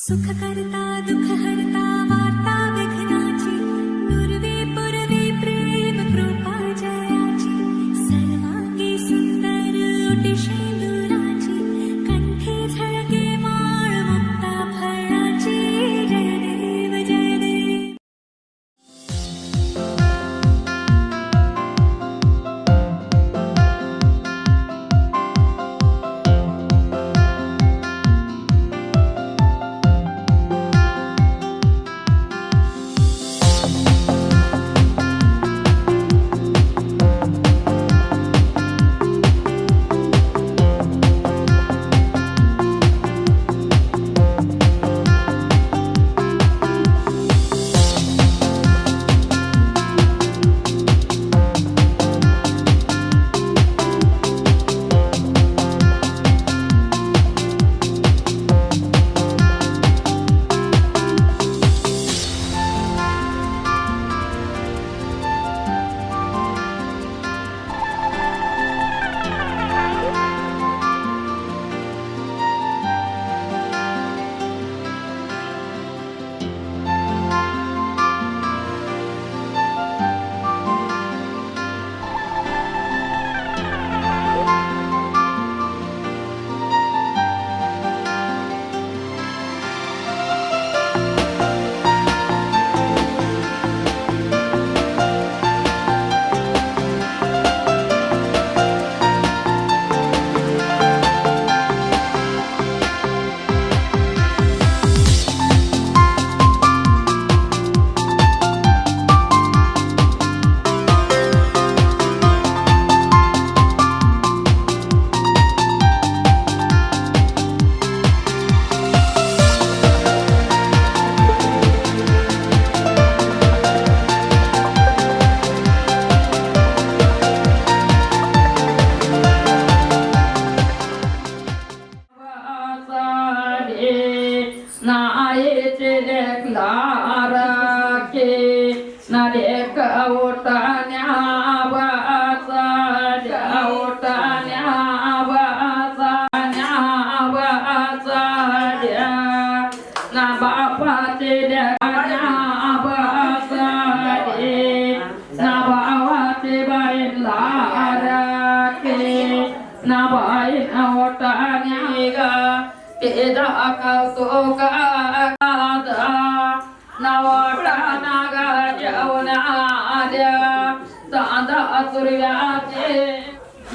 सुख करता दुख हरता वार्ता विघ्नाची पूर्वे पूर्वे प्रेम कृपा जयाची सर्वांगी सुंदर ओटी शेंदुराची कंठी झळके माळ मुक्ता फळाची जय देव जय देव.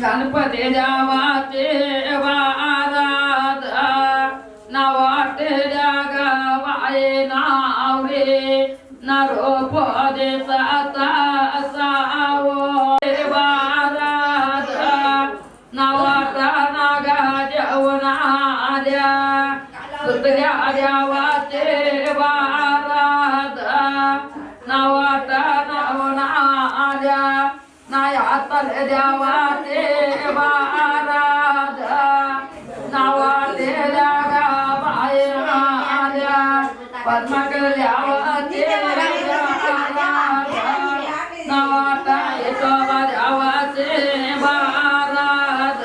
गणपती जावाचे वारात नवाटे जगवाये नावरे नरोप देसाचा सावो वारात नवाटा नागा जेवणा आल्या सुतल्या जावाचे वारात नवाटा नवना आल्या नायातल देवाचे वारात नवाटे जागा बाय आल्या पद्मकर देवाचे नवाटा येतो देवाचे वारात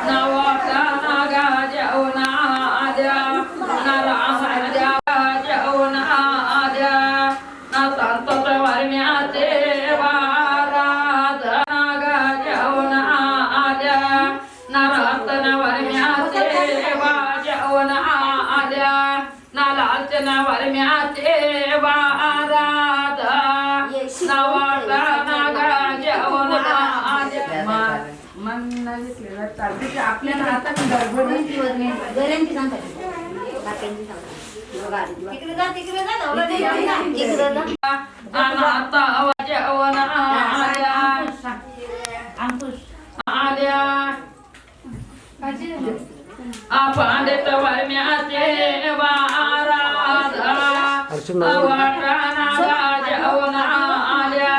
नवाटा नागा जेवणा आल्या नराम देवा जेवणा आल्या ना संत वर्म्याचे वर्म्याचे वारात नवाटा नागा जेवण आपल्याला आता गऱ्यांची सांगतात जेवण आल्या पांडित वर्म्याचे वारात नवाटा नागा जेवण आल्या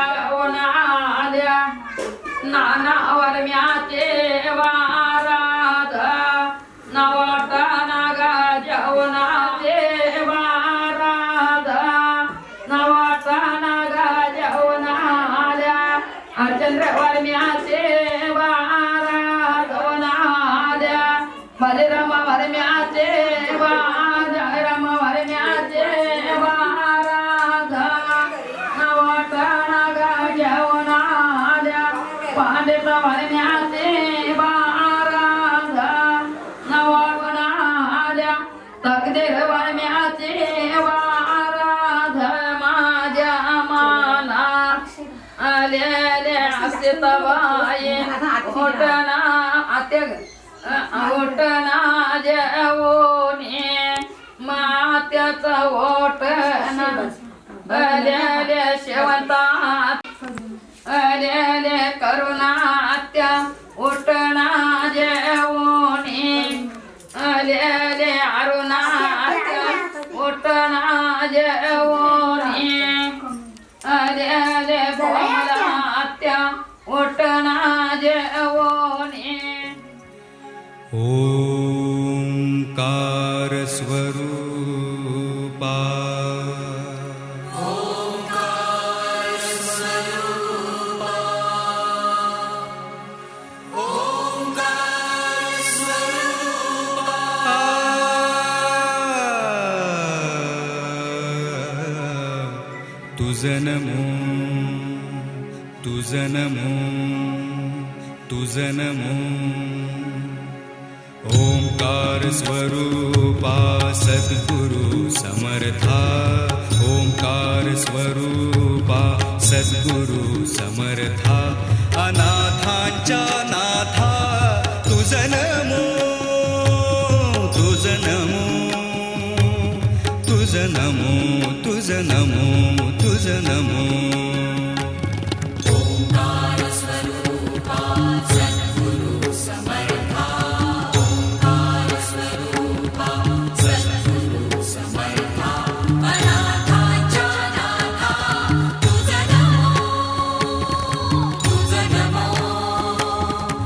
नाना वर्म्याचे वारात नवाटा नागा जेवणाचे वारात नवाटा नागा जेवण आल्या चंद्र वर्म्याचे वारात आल्या बलराम वर्म्याचे वारात देता वरम्याचे वाराधा नवावना आल्या तकदीर वरम्याचे वाराध माझ्या माना आलेले असते तवाये ओटना ओटना जेवोने मात्याचा ओटना अलेले शेवंतात अलेले करुणात्या ओटना जेवोने अलेले अरुणात्या ओटना जेवोने अलेले कोमलात्या ओटना जेवोने ओंकार स्वरूपा तुझं नमो ओंकार स्वरूपा सद्गुरु समर्था ओंकार स्वरूपा सद्गुरु समर्था अनाथांच्या नाथा तुझं नमो ओंकार स्वरूपा सद्गुरु समर्था ओंकार स्वरूपा सद्गुरु समर्था अनाथांच्या नाथा तुझं नमो तुझं नमो तुझं नमो तुझं नमो तुझं नमो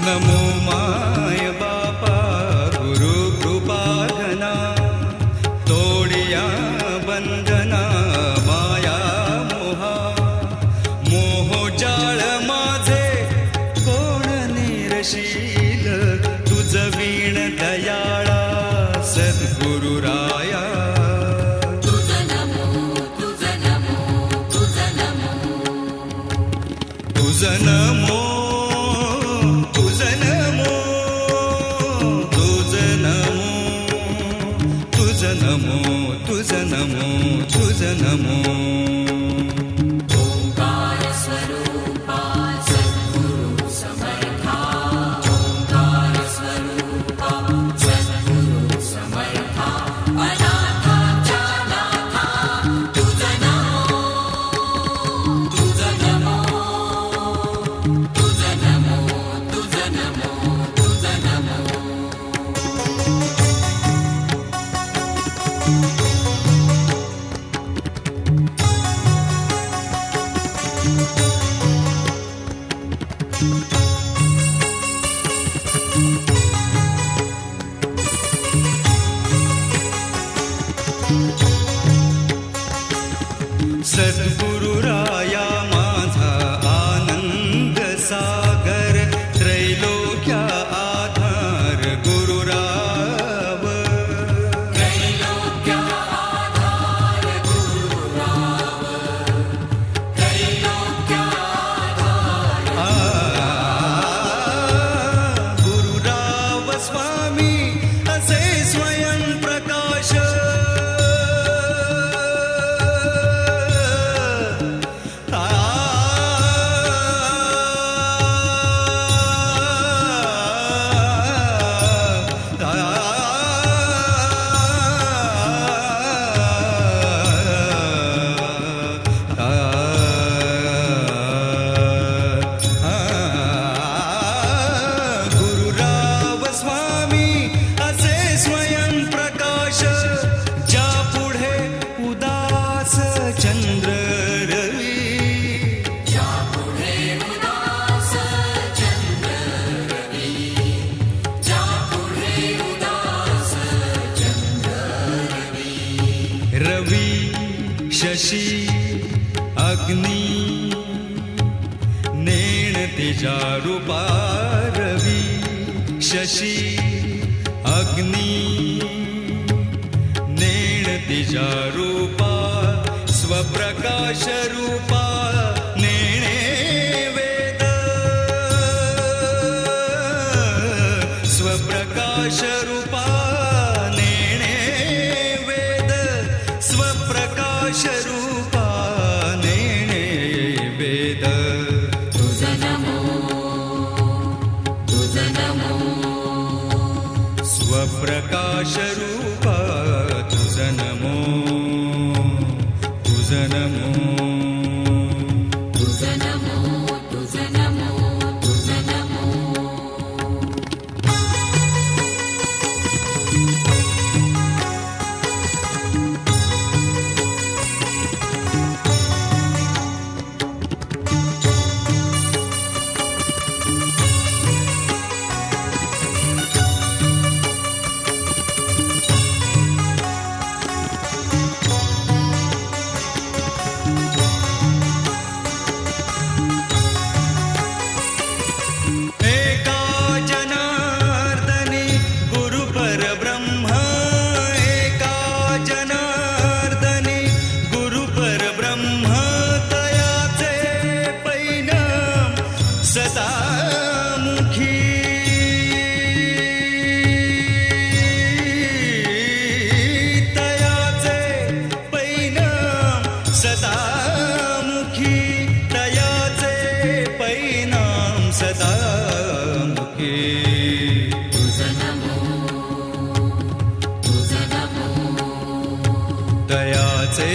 नमो माय बापा गुरु रवि शशी अग्नि नेण तेजा रूपा रवि शशी अग्नि नेण तेजा रूपा स्वप्रकाश रूपा नेणे वेद स्वप्रकाश रूपा नेणे वेद स्वप्रकाश रूपा नेणे वेद तुझा नमो स्वप्रकाश रूपा तुझ नमो तुझ नमो तुझा नमो तुझा नमो तुझा नमो एका जनार्दनी गुरु परब्रह्म एका जनार्दनी गुरु परब्रह्म तयाचे पैनाम सदामुखी तयाचे पैनाम सदामुखी तयाचे पैनाम सदामुखी तुझा नमो तयाचे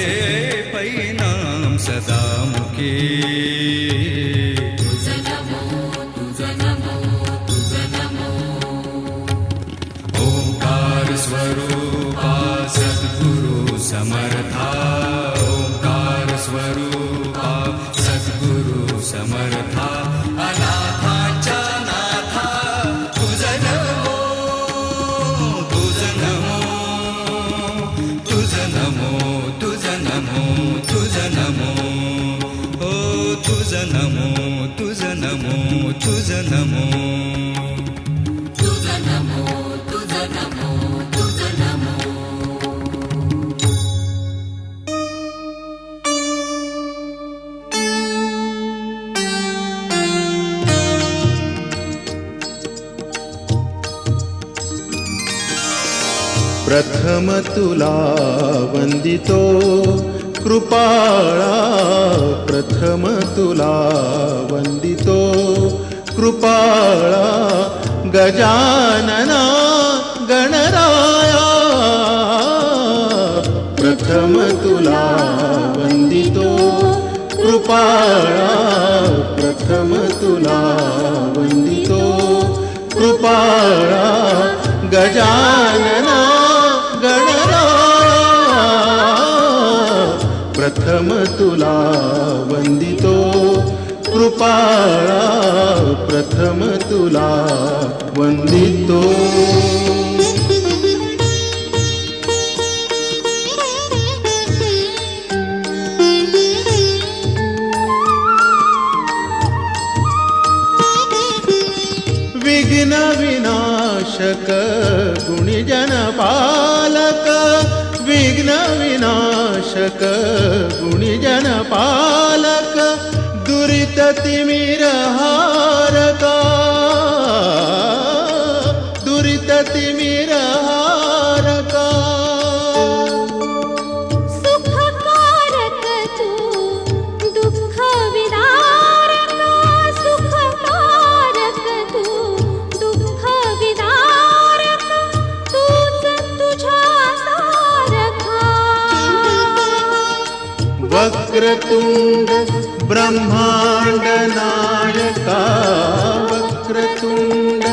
पैनाम सदामुखी तुझा नमो तुझा नमो तुझा नमो ओंकार स्वरूपा सद्गुरु समर्था ओंकार स्वरूपा सद्गुरु समर्था अनाथांच्या नाथा तुझ नमो तुझ नमो तुझ नमो तुझ नमो तुझ नमो ओ तुझ नमो तुझ नमो तुझ नमो तुझा नमो तुझा नमो तुझा नमो प्रथम तुला वंदितो कृपाळा प्रथम तुला वंदितो कृपाळा गजानना गणराया प्रथम तुला वंदितो कृपाळा प्रथम तुला वंदितो कृपाळा गजानना गणराया प्रथम तुला वंदितो कृपाळा प्रथम तुला वंदितो विघ्न विनाशक गुणिजन पालक विघ्न विनाशक गुणिजन पालक दुरित तिमिर हारका दुरित तिमिर हारका सुखकारक तू दुःख विदारक सुखकारक तू दुःख विदारक तूच तुझ्या सारखा वक्रतुंड ब्रह्मांड नायका वक्रतुंड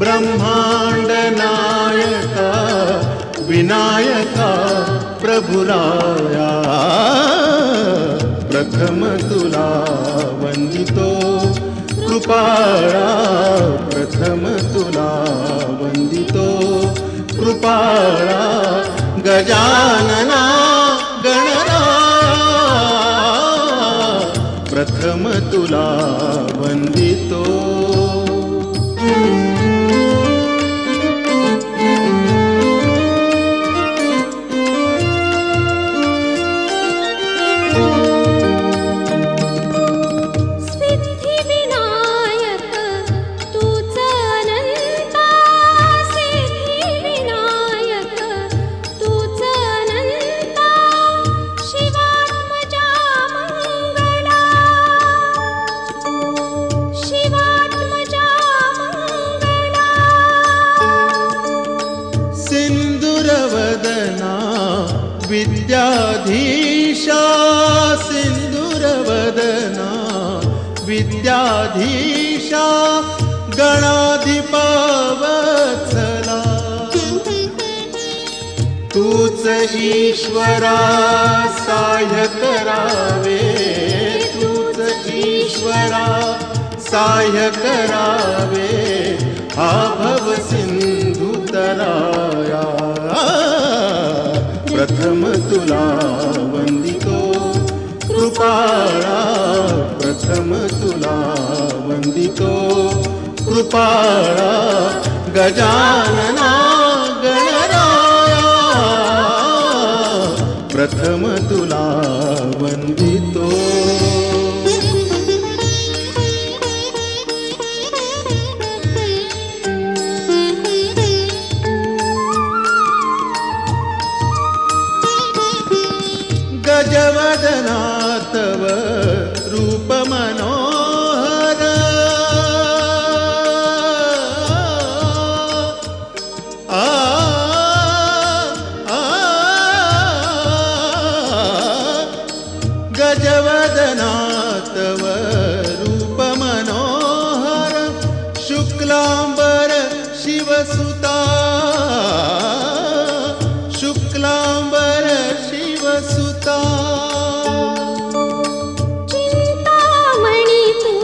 ब्रह्मांड नायका विनायका प्रभुराया प्रथम तुला वंदितो कृपाळा प्रथम तुला वंदितो कृपाळा गजानना वदना विद्याधीशा सिंदूरवदना विद्याधीशा गणाधिपा वत्सला तूच ईश्वरा सहाय्य करावे तूच ईश्वरा सहाय्य करावे हा भव सिंधू तराया प्रथम तुला वंदितो कृपाळा प्रथम तुला वंदितो कृपाळा गजानना गणराया प्रथम तुला वंदितो गजवदना तव रूप मनोहर गजवदना तव रूप मनोहर शुक्लांबर शिवसुता शुक्लांबर शिवसुता चिंतामणी तू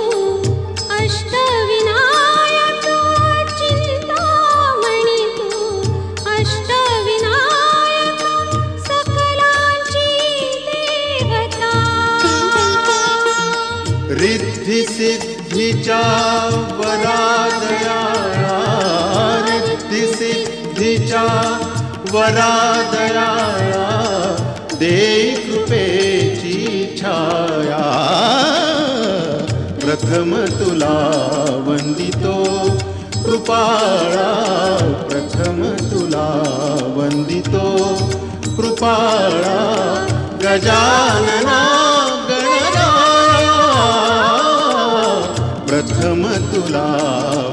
अष्टविनायक चिंतामणी तू अष्टविनायक सकलांची देवता रिद्धी सिद्धीच्या वरादया रिद्धी सिद्धीच्या वरादया देई कृपेची छाया प्रथम तुला वंदितो कृपाळा प्रथम तुला वंदितो कृपाळा गजानना गणराया प्रथम तुला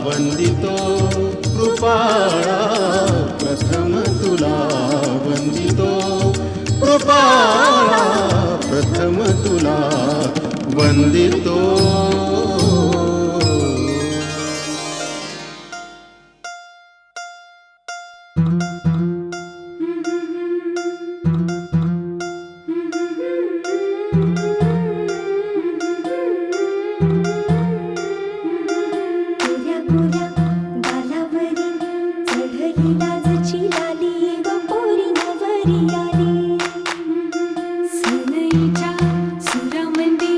वंदितो कृपाळा प्रथम तुला वंदितो कृपाळा प्रथम तुला वंदितो गोऱ्या गोऱ्या गालावरी चढली लाजची लाली ग पोरी नवरी आली सनईच्या सुरामंदी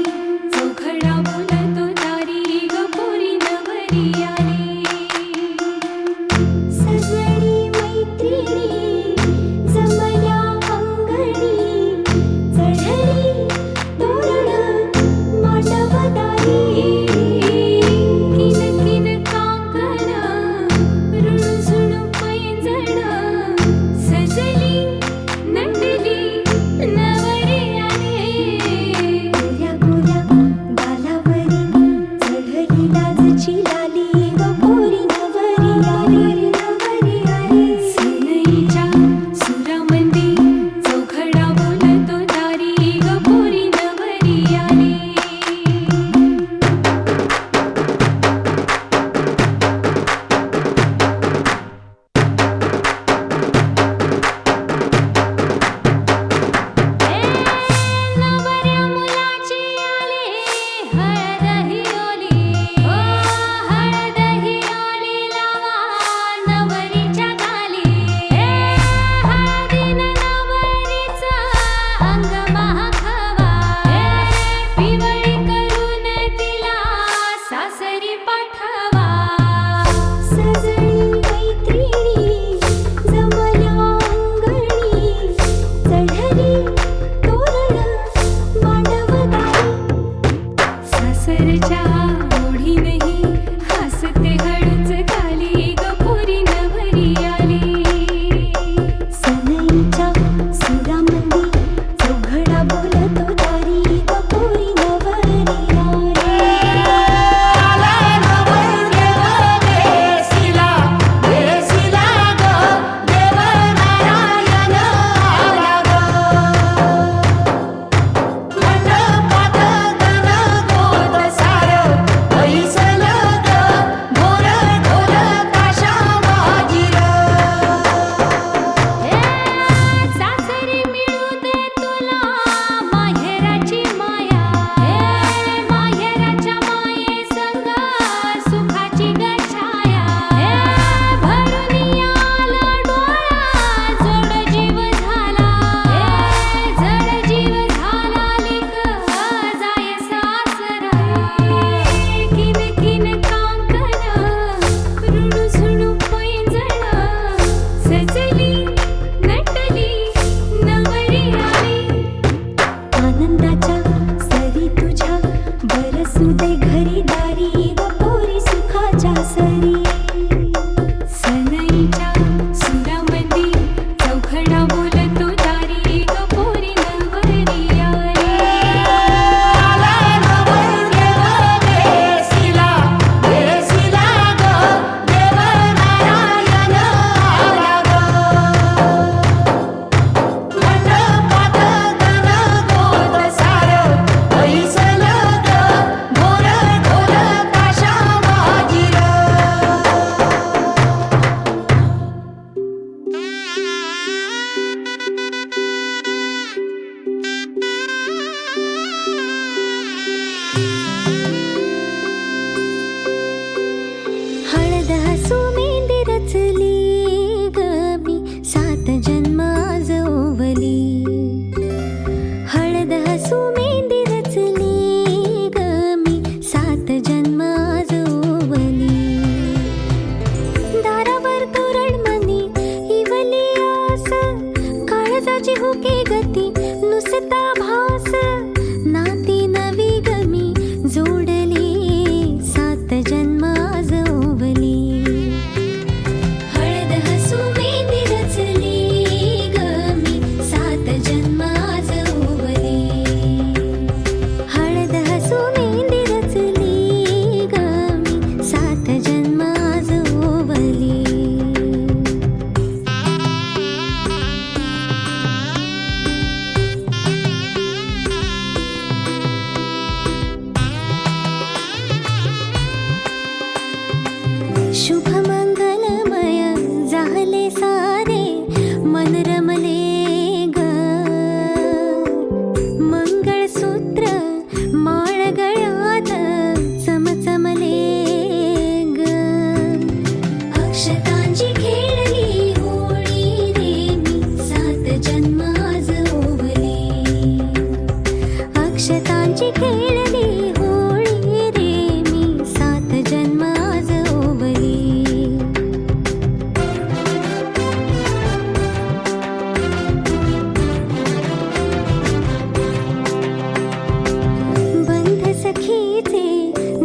चौघडा बोलतो दारी ग पोरी नवरी आली सजणी मैत्रिणी जमल्या अंगणी चढली तोरण मांडवदारी किन किन काकण रुणझुण पैंजण सजली नटली माझी होके गती नुसता भास नाती नवी गमी जोडली 7 जन्म आज ओवली हळद हसू मेंदी रचली गमी 7 जन्म आज ओवली हळद हसू मेंदी रचली गमी 7 जन्म आज ओवली शुभ मंगलमय झाले सारे मन रमले ग मंगळसूत्र माळ गळ्यात चमचमले ग अक्षतांची खेळली होळी रे मी 7 जन्म आज ओवली अक्षतांची खेळली होळी रे मी 7 जन्म आज ओवली बंध सखीचे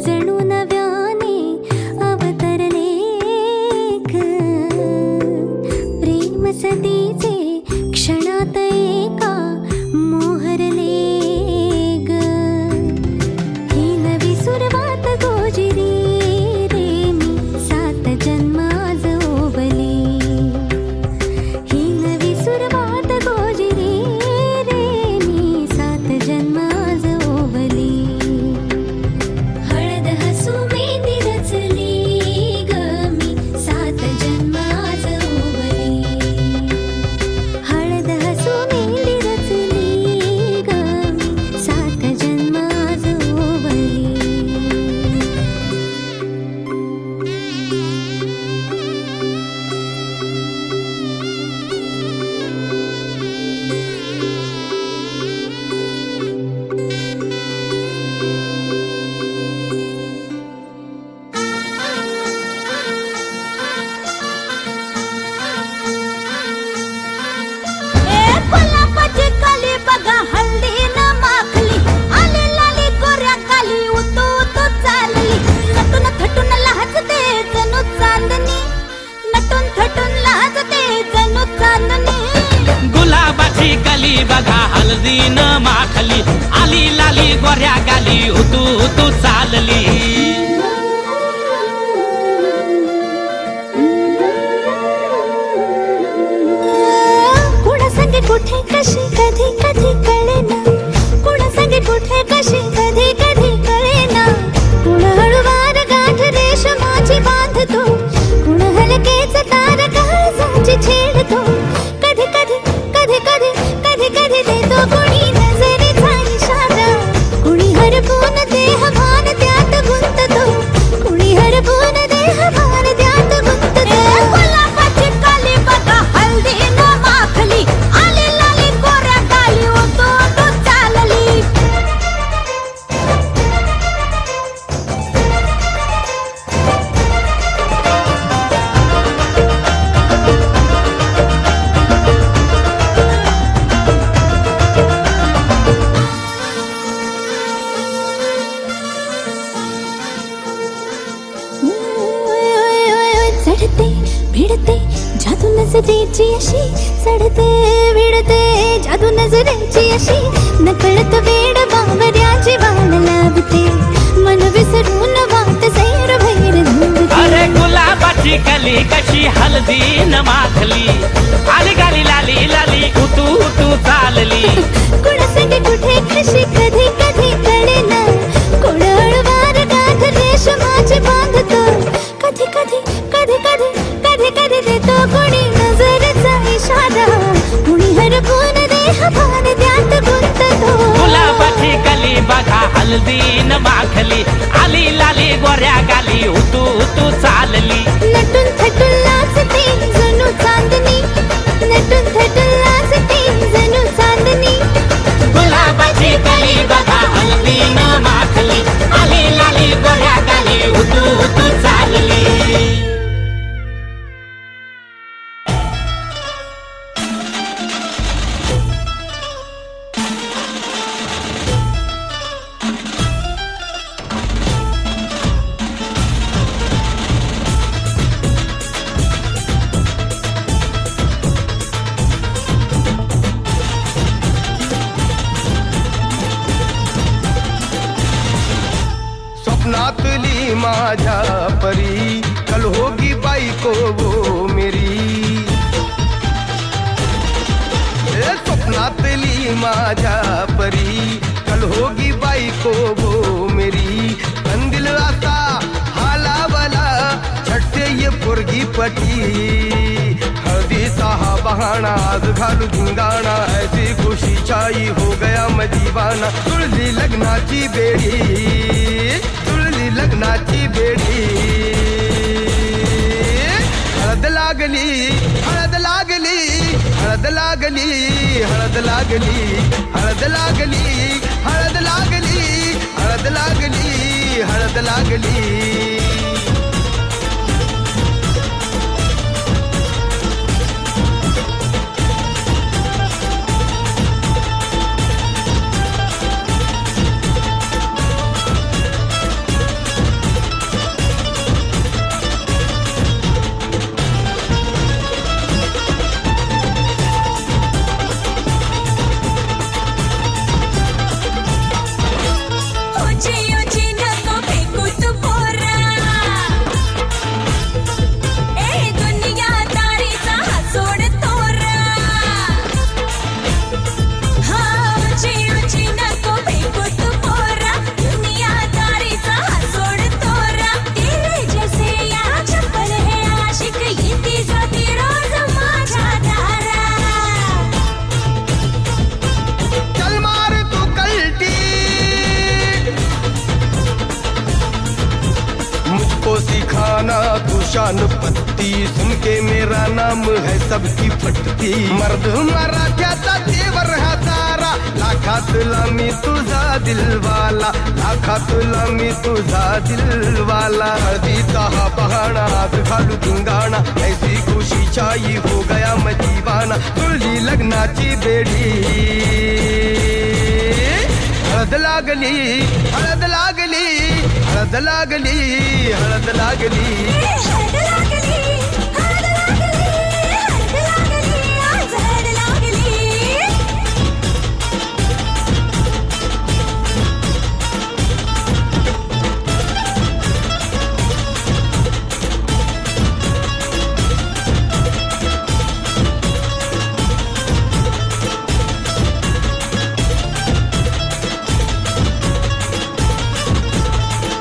जणू नव्याने अवतरले ग प्रेम सदीचे क्षणात एका मोहरले ग ही नवी सुरुवात गोजिरी रे मी 7 जन्म आज ओवली ही नवी सुरुवात गोजिरी रे मी 7 जन्म आज ओवली हळद हसू मेंदी रचली ग मी 7 जन्म आज ओवली हळद हसू मेंदी रचली ग मी 7 जन्म आज ओवली गुलाबाची कली बघा हल्दी न माखली आली लाली गोऱ्या काली उतू उतू चालली नटून थटून लहचते जणू चांदणी नटून थटून लहचते जणू चांदणी गुलाबाची कली बघा हळदी न माखली आली लाली गोऱ्या गाली उतू उतू चालली कुणा संगे कुठे कशी कधी कधी कळेना कुणा संगे कुठे कशी कधी कधी कळेना कुण हळूवार गाठ रेशमाची बांधतो कुण हलकेच तार काळजाची छेडतो कधी कधी कधी कधी कधी कधी देतो कुणी नजरेचा इशारा कुणी हरपून देह भान त्यात गुंततो कुणी हरपून देह भान त्यात गुंततो गुलाबाची कली बघा हल्दी न माखली आली लाली गोऱ्या काली उतू उतू चालली चढते भिडते जादू नजरेची अशी चढते भिडते जादू नजरेची अशी नकळत वेड बावऱ्याची वाण लावते मन विसरून वाट सैर भैर धुवते अरे गुलाबाची कली कशी हळदी न माखली आली गाली लाली लाली उतू उतू चालली कुणा संगे कुठे कशी कधी कधी कळेना कोण हळूवार गाठ रेशमाची बांधतो कधी कधी कधी कधी कधी कधी देतो कोणी नजरेचा इशारा कुणी हरपून देह भान त्यात गुंततो गुलाबाची कली बघा हळदी न माखली आली लाली गोऱ्या गाली उतू उतू चालली नटून थटून लाजते जणू चांदणी नटून थटून लाजते जणू चांदणी गुलाबाची कली बघा हळदी न माखली आली लाली गोऱ्या गाली उतू उतू चालली माझ्या परी, कल होगी बाईको वो मेरी. स्वप्नातली माझ्या परी, कल होगी बाईको वो मेरी. कंदिल आता हालावला, छटते ये पोरगी पटी. हळदीचा हा बहाणा आज घालू धिंगाणा, ऐसी खुशी छाई हो गया मैं दीवाना. तुळली लग्नाची बेडी, तुळली लग्नाची बेडी. हळद लागली, हळद लागली, हळद लागली, हळद लागली, हळद लागली, हळद लागली, हळद लागली, हळद लागली. शान पत्ती सुन के मेरा नाम है सबकी फटती. मर्द मराठ्याचा देवर हा सारा, लाखातला मी तुझा दिलवाला, लाखातला मी तुझा दिलवाला. हळदीचा हा बहाणा आज घालू धिंगाणा, ऐसी खुशी छाई हो गया मैं दीवाना. तुळली लग्नाची बेडी, हळद लागली, हळद लागली, हळद लागली, हळद लागली.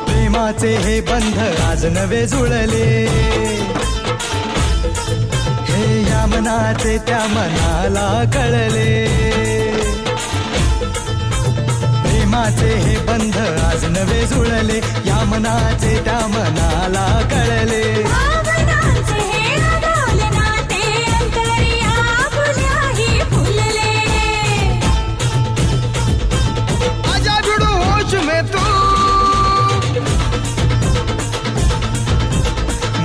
प्रेमाचे हे बंध आज नवे जुळले, हे या मनाचे त्या मनाला कळले. प्रेमाचे हे बंध आज नवे जुळले, या मनाचे त्या मनाला कळले. आजा जुड़ो होश में तू,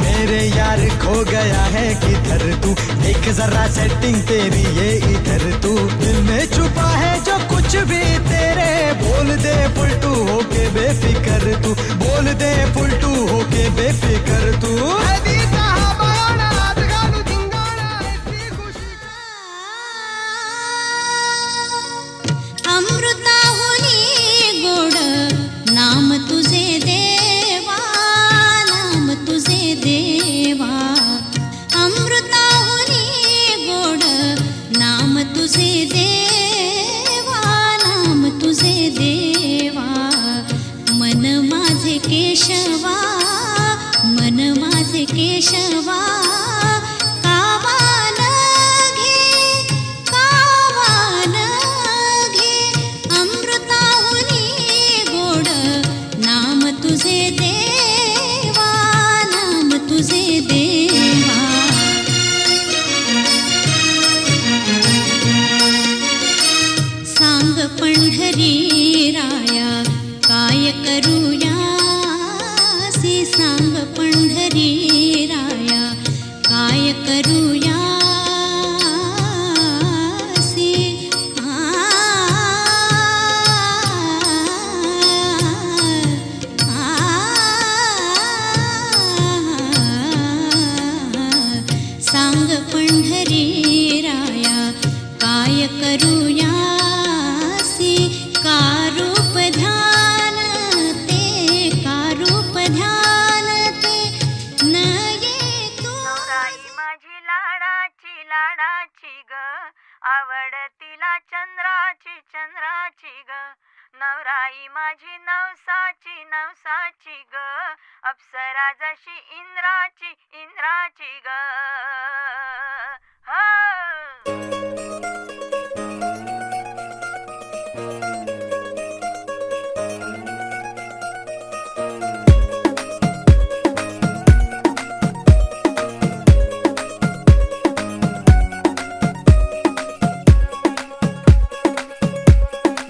मेरे यार खो गया है किधर तू, देख जरा सेटिंग तेरी ये इधर तू. दिल में छुपा है जो कुछ भी तेरे, बोल दे फुलटू होके बेफिकर तू, बोल दे फुलटू होके बेफिकर तू. हळदीचा हा बहाणा आज घालू धिंगाणा, ऐसी खुशी. अमृताहुनी गोड नाम तुझे देवा, नाम तुझे देवा. अमृताहुनी गोड नाम तुझे देवा, नाम तुझे देवा. मन माझे केशवा, मन माझे केशवा. कावान घे, कावान घे. अमृताहुनी गोड नाम तुझे देवा, नाम तुझे देवा. सांग पंढरी राया काय करूया, से सांग पंढरी राया काय करूया. से सांग पंढरी राया काय करूया. का रूप ध्यान ते, का रूप ध्यान आवड तिला चंद्राची चंद्राची ग नवराई माझी नवसाची नवसाची ग अप्सरा जशी इंद्राची इंद्राची ग हो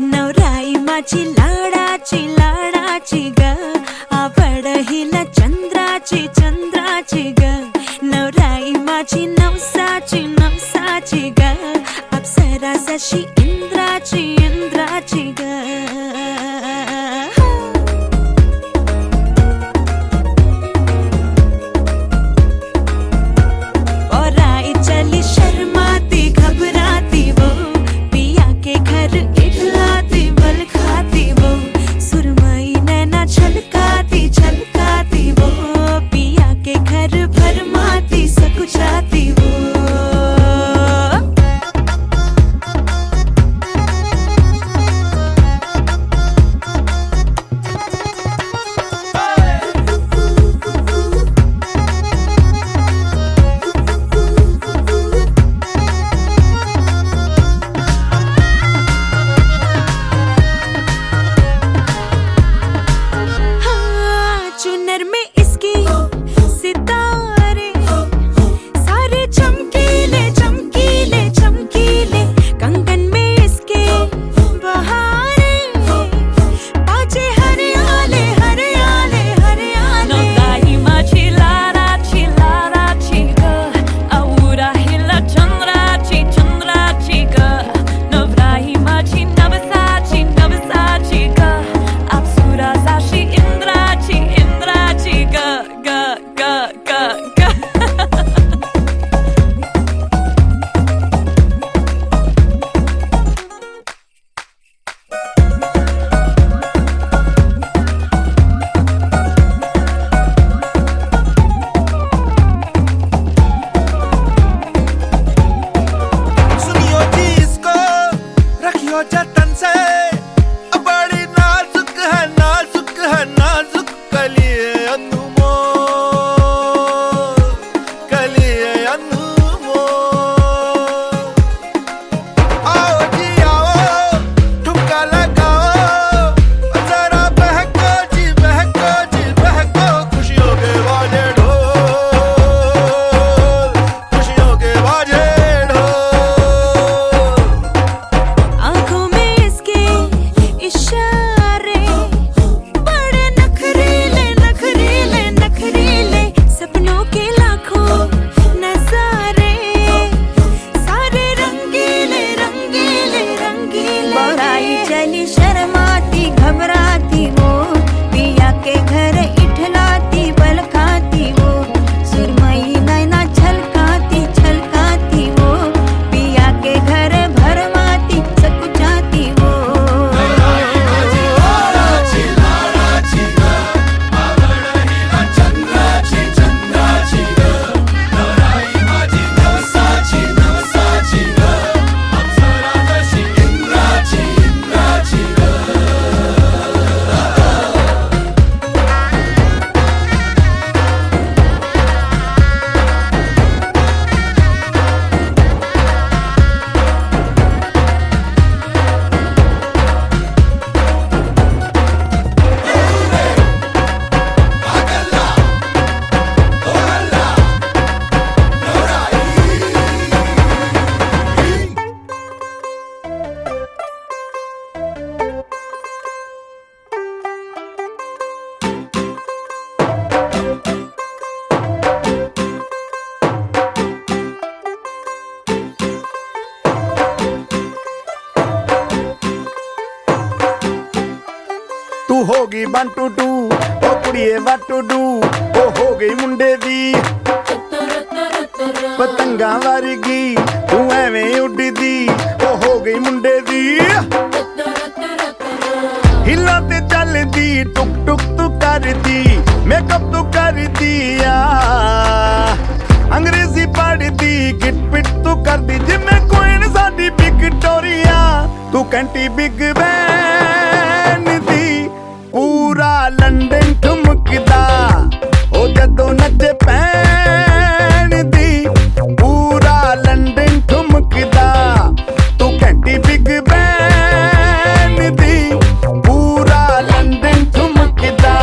नवराई माझी लाडाची लाडाची ग आवड हिला चंद्राची चंद्राची ग नवराई माझी नवसाची नवसाची ग अप्सरा जशी इंद्राची इंद्राची ग औराई चली शर्माती घबराती वो पिया के घर इठलाती बल खाती वो सुरमई नैना छलकाती छलकाती वो पिया के घर भरमाती सकुचाती वो चुनर में इसकी सितारे सारे चमकीले चमकीले चमकीले कंगन में इसके बहारे बाजे हरियाले हरियाले हरियाले नवराई माझी लाडाची लाडाची ग आवडा हिला चंद्राची चंद्राची ग नवराई माझी नवसाची नवसाची ग अप्सरा जशी इंद्राची इंद्राची ग ग ग ग ग सुनियो जी इसको रखियो जतन से बड़ी नाजुक है नाजुक है नाजुक कलिए अनमोल कलिए अनमोल आओ जी आओ ठुमका लगाओ जरा बहको जी बहको जी बहको खुशियों के बाजे ढोल खुशियों के बाजे ढोल आंखों में इसके इशारे बड़े नखरीले नखरीले नखरीले सपनों के लाखों नजारे सारे रंगीले रंगीले रंगीले बड़ाई चली शर्माती घबराती वो पिया के घर इठलाती बल खाती वो सुरमई नैना छलकाती छलकाती वो पिया के घर भरमाती सकुचाती वो तू होगी 1 2 2 ओ कुड़िए what to do ओ हो गई मुंडे दी पतंगा वर्गी तू एवें उड़दी ओ हो गई मुंडे दी हिला ते चलदी टुक टुक तू करदी मेकअप तू करदी अंग्रेजी पढ़दी गिट पिट तू करदी जिम्मे कोई न साडी कंटी बिग बैन दी पूरा लंडन ठुमकदा ओ जदों नचे पैन दी पूरा लंडन ठुमकदा तू कंटी बिग बैन दी पूरा लंडन ठुमकदा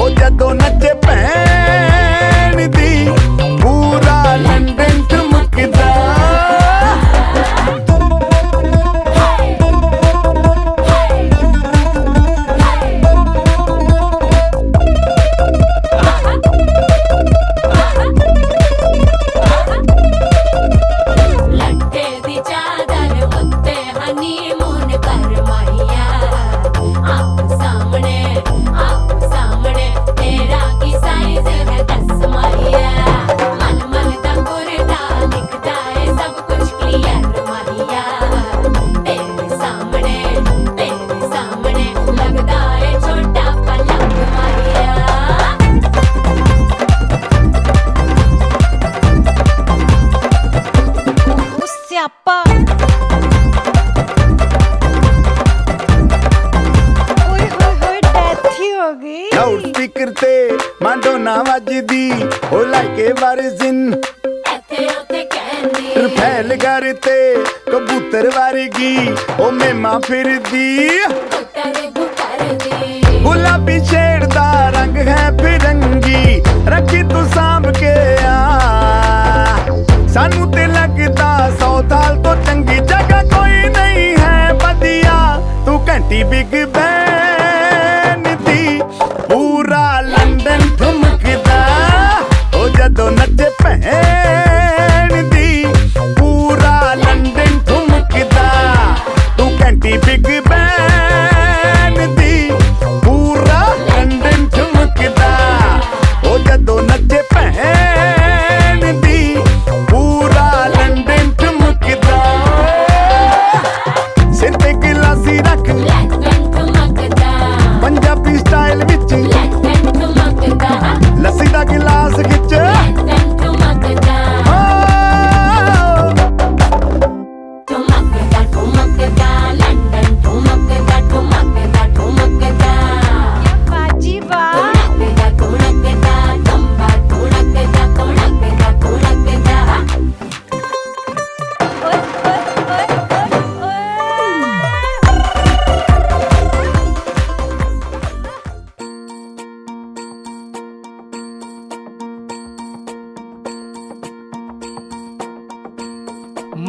ओ जदों नचे पैन दी पूरा लंडन ठुमकदा लाउड स्पीकर ते माडोना वजदी ओ लाइके वारिजिन रफेल करते कबूतर वर्गी ओ मेमा फिरदी गुलाबी शेड दा रंग है फिरंगी रखी तू सांभ के आ सानू ते लगदा 100 साल तो चंगी जगह कोई नहीं है बदिया तू घंटी बिग बैन दी पूरा लंडन ठुमकदा ओ जदों नचे भैन दी पूरा लंडन ठुमकदा तू घंटी बिग बैन दी पूरा लंडन ठुमकदा ओ जदों नचे भैन दी पूरा लंडन ठुमकदा सिर ते गिलासी रख पंजाबी स्टाइल विच लस्सी दा गिलास खिच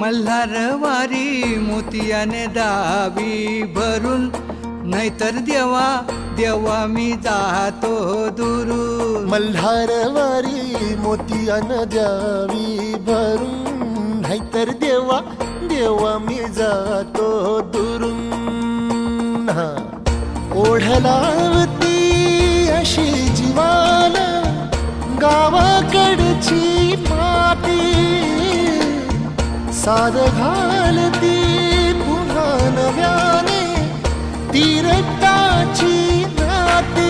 मल्हारवारी मोतियाने दावी भरून नाहीतर देवा देवा मी जातो दुरून मल्हारवारी मोतियानं द्यावी भरून नाहीतर देवा देवा मी जातो दुरून ओढलावती अशी जीवान गावाकडची माती साद घालती पुन्हा नव्याने ती रक्ताची नाती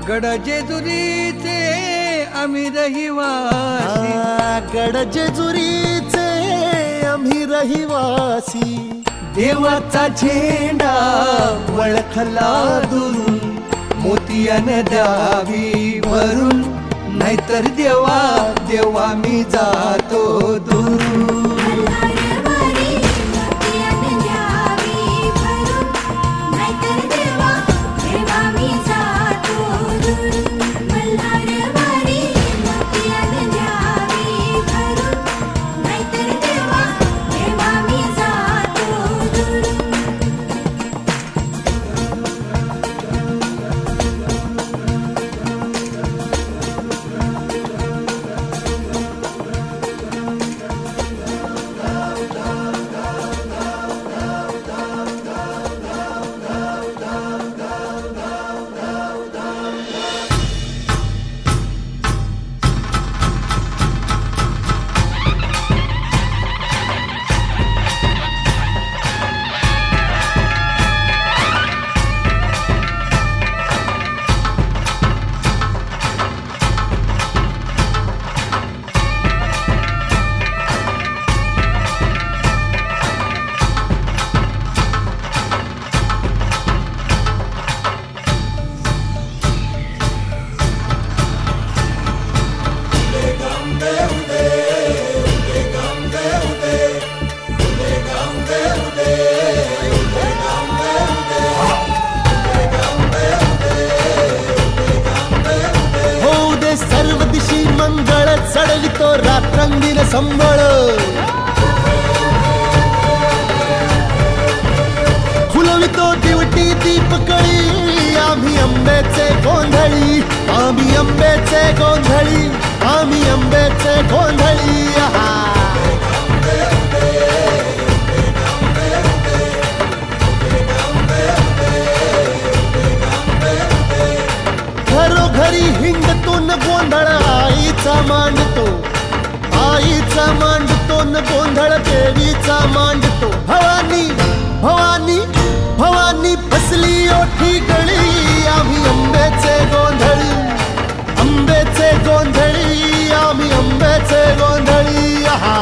गड जेजुरीचे आम्ही रहिवासी गड जेजुरीचे आम्ही रहिवासी देवाचा झेंडा वळखला दुरून मोतियाने द्यावी भरून नाहीतर देवा देवा मी जातो दुरून संबळ फुलवितो दिवटी दीपकळी आम्ही आंब्याचे गोंधळी आम्ही आंब्याचे गोंधळी आम्ही आंब्याचे गोंधळी आहा घरोघरी हिंडतो न गोंधळ आईचा मांडतो न गोंधळ देवीचा मांडतो भवानी भवानी भवानी फसली ओठी गळी आम्ही आंब्याचे गोंधळी आंब्याचे गोंधळी आम्ही आंब्याचे गोंधळी आहा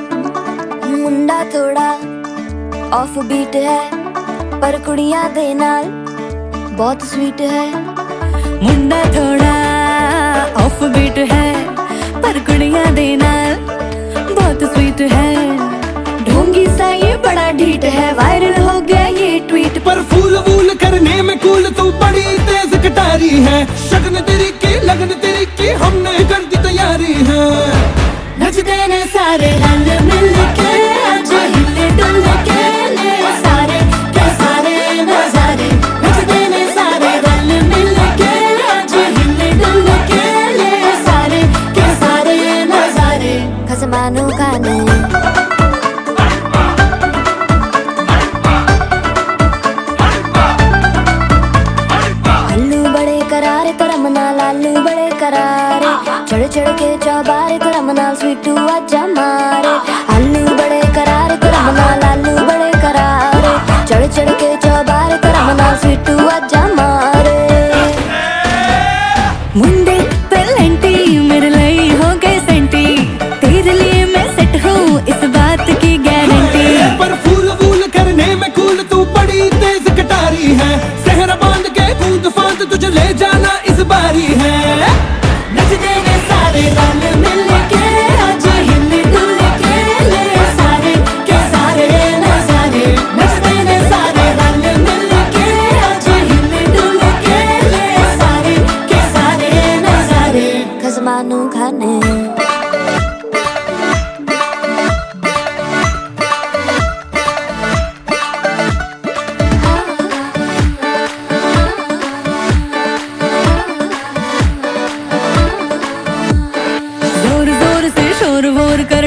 मुंडा थोड़ा ऑफ बीट है पर कुड़ियां दे नाल बहुत स्वीट है मुंडा थोड़ा ऑफ बीट है पर कुड़ियां दे नाल बहुत स्वीट है ढोंगी सा ये बड़ा ढीठ है वायरल हो गया ये ट्वीट पर फूल वूल करने में कूल तू बड़ी तेज कटारी है शगन तेरी की लगन तेरी की हमने कर दी तैयारी है नचते ने सारे रंग मिल के आज हिले डुल के ले सारे के सारे नजारे नचते ने सारे रंग मिल के आज हिले डुल के ले सारे के सारे नजारे खसमानू खाने आलू बड़े करारे तेरा मना लालू बड़े करारे चढ़ चढ़ के चौबारे तेरा मना स्वीटू आजा मारे आलू बड़े करारे तेरा मना लालू बड़े करारे चढ़ चढ़ के चौबारे तेरा मना स्वीटू आजा मारे मुंडे पेलेंटी मेरे लिए हो गए सेंटी तेरे लिए मैं सेट हूँ इस बात की गारंटी पर फूल वूल करने में कूल तू बड़ी तेज कटारी है सहरा बांध के कूद फांद तुझे ले जाना इस बारी है नचते ने सारे रंग मिल के आज हिले डुल के ले सारे के सारे नजारे नचते ने सारे रंग मिल के आज हिले डुल के ले सारे के सारे नजारे खसमानू खाने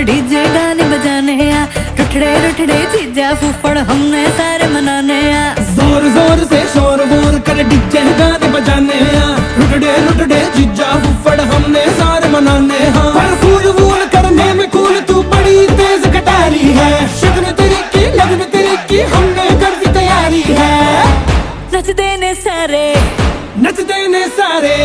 डीजे गाने बजाने आ रुठड़े रुठड़े चीजा फूफड़ हमने सारे मनाने आ जोर जोर से शोर वोर कर डीजे गाने बजाने आ रुटड़े रुटड़े जीजा फुफड़ हमने सारे मनाने हाँ पर फूल वूल करने में कूल तू बड़ी तेज कटारी है शगन तेरी की लगन तेरी की हमने कर दी तैयारी है नच देने सारे नच देने सारे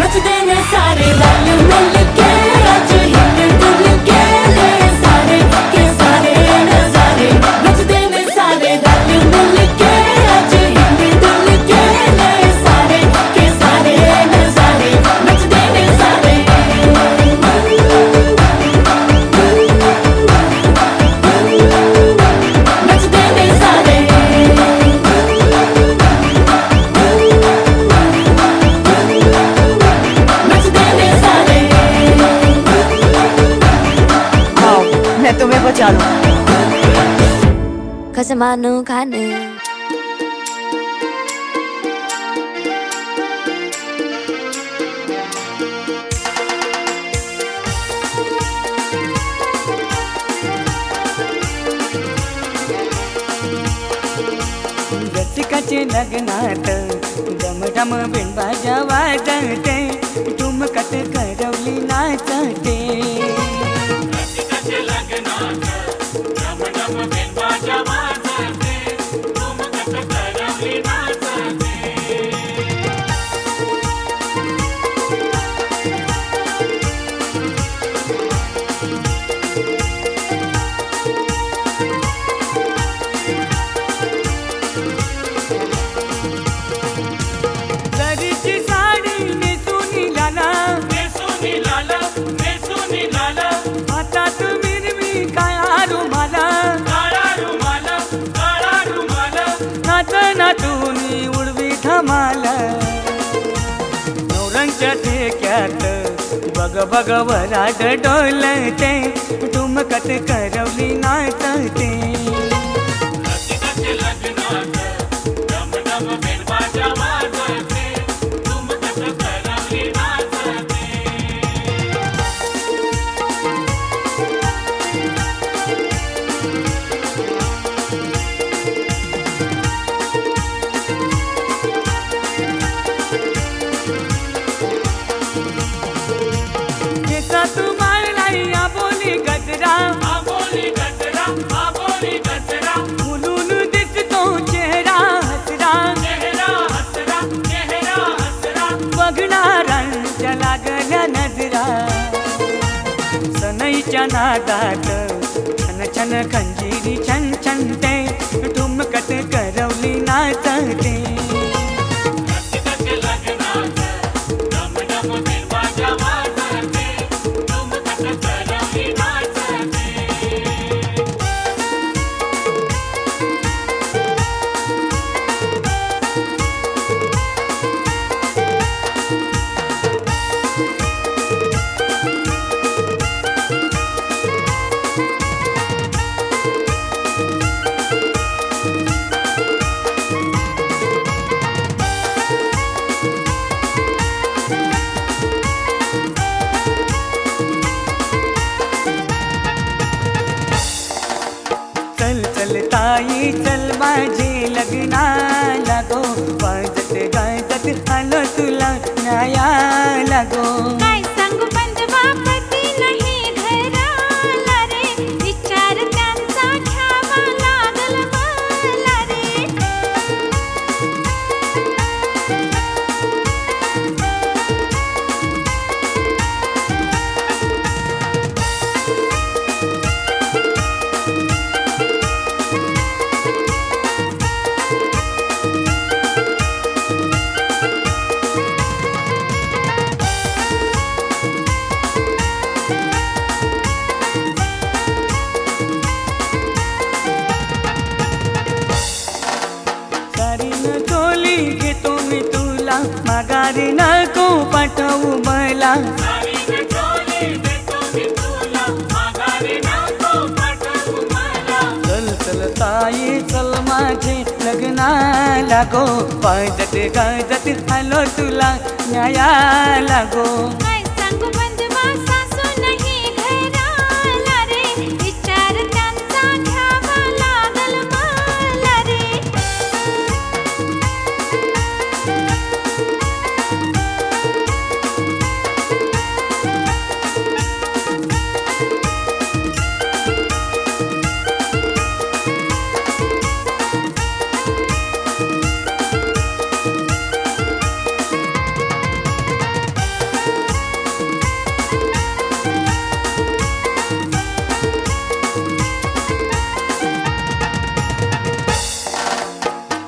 नच देने सारे रंग मिल के आज हिले डुल के ले सारे के सारे नजारे नच देने सारे रंग मिल के आज हिले डुल के ले सारे के सारे नजारे नच देने सारे नच देने सारे मैं तुम्हें बचा लूं खसमानू खाने रसिकाचे लग्नात डम डम बिनबाजा वाजते ठुमकत करवली नाचते साडी नेसून लाला फुलांच्या ठेक्यात बघ बघ वराड डोलते ठुमकत करवली नाचते फुलून दिसतो चेहरा हसरा बघणाऱ्यांच्या लागल्या नजरा सनईच्या नादात छन छन खंजीरी छन छनते ठुमकत करवली नाचते चल चल ताई चल माझे लग्नाला गो वाजत गाजत आलो तुला न्यायाला गो काय सांगू बंधवा पती नाही घराला रे विचार त्यांचा घ्यावा लागल मला रे सारीन चोली घेतो मी तुला माघारी नको पाठवू मला चल चल ताई चल माझे लग्नाला गो वाजत गाजत आलो तुला न्यायाला गो काय सांगू बंधवा सासू नाही घराला रे विचार त्यांचा घ्यावा लागल मला रे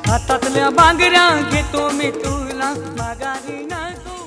हातातल्या बांगड्या घेतो मी तुला माघारी नको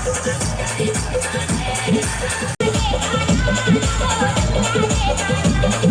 Thank you.